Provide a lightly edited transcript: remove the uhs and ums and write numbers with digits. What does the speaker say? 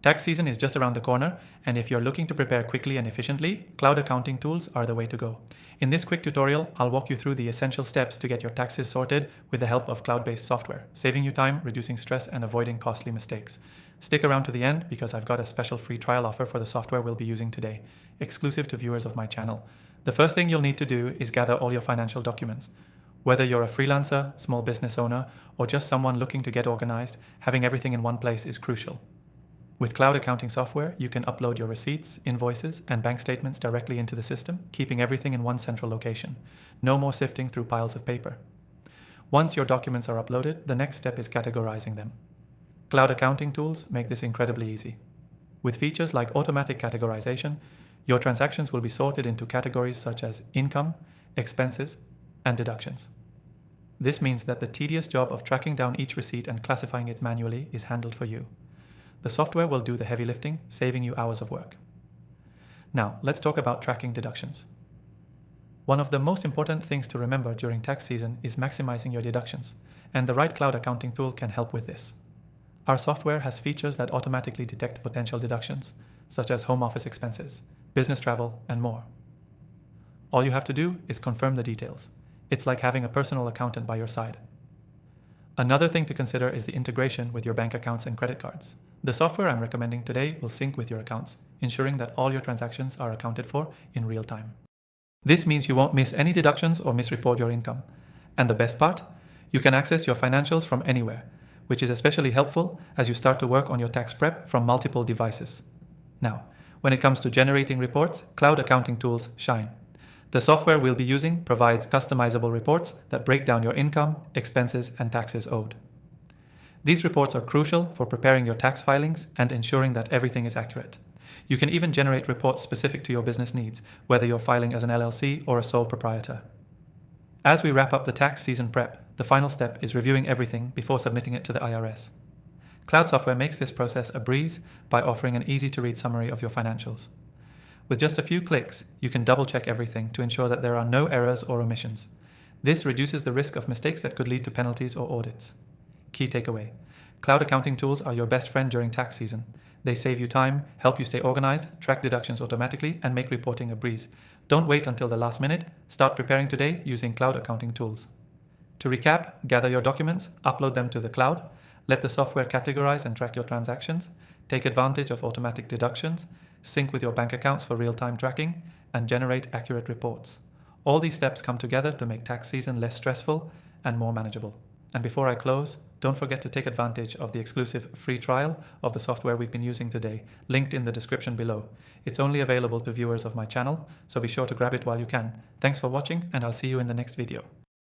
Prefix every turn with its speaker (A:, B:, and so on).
A: Tax season is just around the corner, and if you're looking to prepare quickly and efficiently, cloud accounting tools are the way to go. In this quick tutorial, I'll walk you through the essential steps to get your taxes sorted with the help of cloud-based software, saving you time, reducing stress, and avoiding costly mistakes. Stick around to the end because I've got a special free trial offer for the software we'll be using today, exclusive to viewers of my channel. The first thing you'll need to do is gather all your financial documents. Whether you're a freelancer, small business owner, or just someone looking to get organized, having everything in one place is crucial. With cloud accounting software, you can upload your receipts, invoices, and bank statements directly into the system, keeping everything in one central location. No more sifting through piles of paper. Once your documents are uploaded, the next step is categorizing them. Cloud accounting tools make this incredibly easy. With features like automatic categorization, your transactions will be sorted into categories such as income, expenses, and deductions. This means that the tedious job of tracking down each receipt and classifying it manually is handled for you. The software will do the heavy lifting, saving you hours of work. Now, let's talk about tracking deductions. One of the most important things to remember during tax season is maximizing your deductions, and the right cloud accounting tool can help with this. Our software has features that automatically detect potential deductions, such as home office expenses, business travel, and more. All you have to do is confirm the details. It's like having a personal accountant by your side. Another thing to consider is the integration with your bank accounts and credit cards. The software I'm recommending today will sync with your accounts, ensuring that all your transactions are accounted for in real time. This means you won't miss any deductions or misreport your income. And the best part? You can access your financials from anywhere, which is especially helpful as you start to work on your tax prep from multiple devices. Now, when it comes to generating reports, cloud accounting tools shine. The software we'll be using provides customizable reports that break down your income, expenses, and taxes owed. These reports are crucial for preparing your tax filings and ensuring that everything is accurate. You can even generate reports specific to your business needs, whether you're filing as an LLC or a sole proprietor. As we wrap up the tax season prep, the final step is reviewing everything before submitting it to the IRS. Cloud software makes this process a breeze by offering an easy-to-read summary of your financials. With just a few clicks, you can double-check everything to ensure that there are no errors or omissions. This reduces the risk of mistakes that could lead to penalties or audits. Key takeaway: cloud accounting tools are your best friend during tax season. They save you time, help you stay organized, track deductions automatically, and make reporting a breeze. Don't wait until the last minute. Start preparing today using cloud accounting tools. To recap, gather your documents, upload them to the cloud, let the software categorize and track your transactions, take advantage of automatic deductions, sync with your bank accounts for real-time tracking, and generate accurate reports. All these steps come together to make tax season less stressful and more manageable. And before I close, don't forget to take advantage of the exclusive free trial of the software we've been using today, linked in the description below. It's only available to viewers of my channel, so be sure to grab it while you can. Thanks for watching, and I'll see you in the next video.